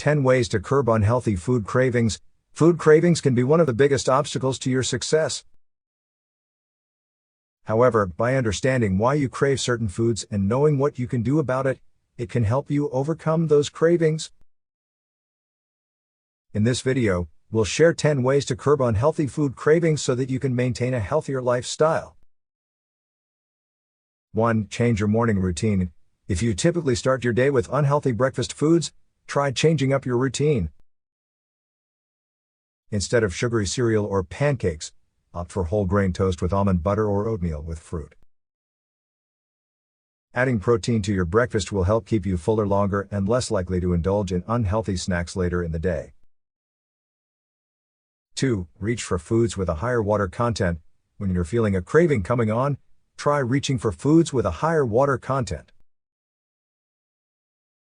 10 Ways to Curb Unhealthy Food Cravings. Food cravings can be one of the biggest obstacles to your success. However, by understanding why you crave certain foods and knowing what you can do about it, it can help you overcome those cravings. In this video, we'll share 10 ways to curb unhealthy food cravings so that you can maintain a healthier lifestyle. 1. Change your morning routine. If you typically start your day with unhealthy breakfast foods, try changing up your routine. Instead of sugary cereal or pancakes, opt for whole grain toast with almond butter or oatmeal with fruit. Adding protein to your breakfast will help keep you fuller longer and less likely to indulge in unhealthy snacks later in the day. 2. Reach for foods with a higher water content. When you're feeling a craving coming on, try reaching for foods with a higher water content.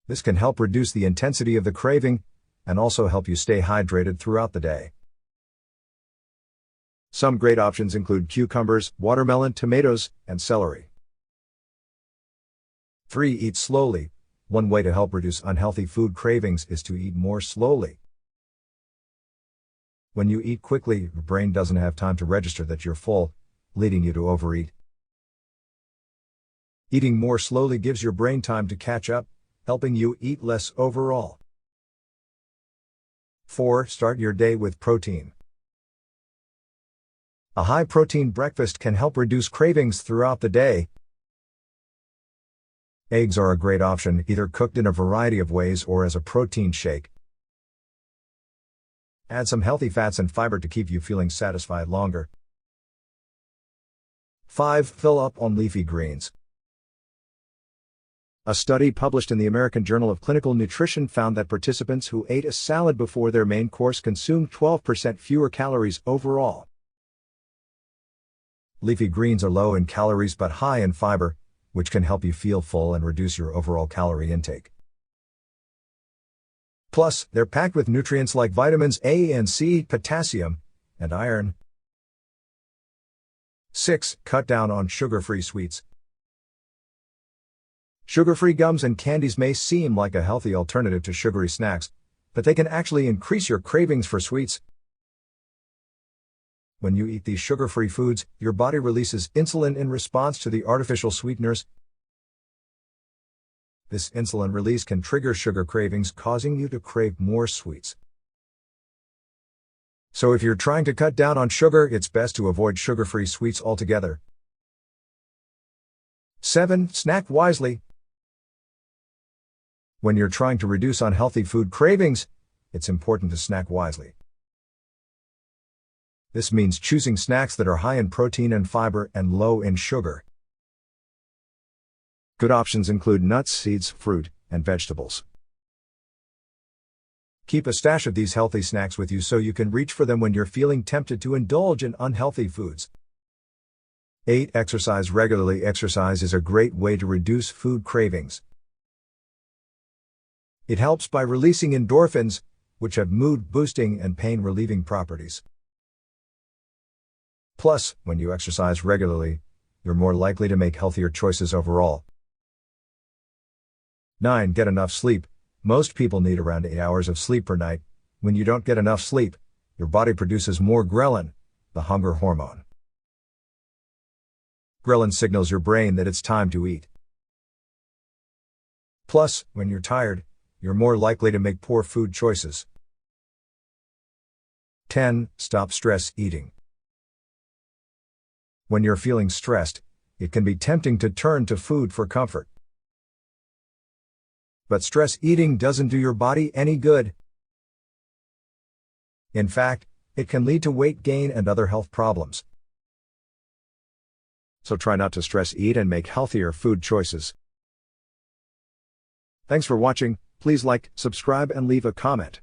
This can help reduce the intensity of the craving and also help you stay hydrated throughout the day. Some great options include cucumbers, watermelon, tomatoes, and celery. 3. Eat slowly. One way to help reduce unhealthy food cravings is to eat more slowly. When you eat quickly, your brain doesn't have time to register that you're full, leading you to overeat. Eating more slowly gives your brain time to catch up, helping you eat less overall. 4. Start your day with protein. A high-protein breakfast can help reduce cravings throughout the day. Eggs are a great option, either cooked in a variety of ways or as a protein shake. Add some healthy fats and fiber to keep you feeling satisfied longer. 5. Fill up on leafy greens. A study published in the American Journal of Clinical Nutrition found that participants who ate a salad before their main course consumed 12% fewer calories overall. Leafy greens are low in calories but high in fiber, which can help you feel full and reduce your overall calorie intake. Plus, they're packed with nutrients like vitamins A and C, potassium, and iron. 6. Cut down on sugar-free sweets. Sugar-free gums and candies may seem like a healthy alternative to sugary snacks, but they can actually increase your cravings for sweets. When you eat these sugar-free foods, your body releases insulin in response to the artificial sweeteners. This insulin release can trigger sugar cravings, causing you to crave more sweets. So if you're trying to cut down on sugar, it's best to avoid sugar-free sweets altogether. 7. Snack wisely. When you're trying to reduce unhealthy food cravings, it's important to snack wisely. This means choosing snacks that are high in protein and fiber and low in sugar. Good options include nuts, seeds, fruit, and vegetables. Keep a stash of these healthy snacks with you so you can reach for them when you're feeling tempted to indulge in unhealthy foods. 8. Exercise regularly. Exercise is a great way to reduce food cravings. It helps by releasing endorphins, which have mood-boosting and pain-relieving properties. Plus, when you exercise regularly, you're more likely to make healthier choices overall. 9. Get enough sleep. Most people need around 8 hours of sleep per night. When you don't get enough sleep, your body produces more ghrelin, the hunger hormone. Ghrelin signals your brain that it's time to eat. Plus, when you're tired, you're more likely to make poor food choices. 10. Stop stress eating. When you're feeling stressed, it can be tempting to turn to food for comfort. But stress eating doesn't do your body any good. In fact, it can lead to weight gain and other health problems. So try not to stress eat and make healthier food choices. Thanks for watching. Please like, subscribe, and leave a comment.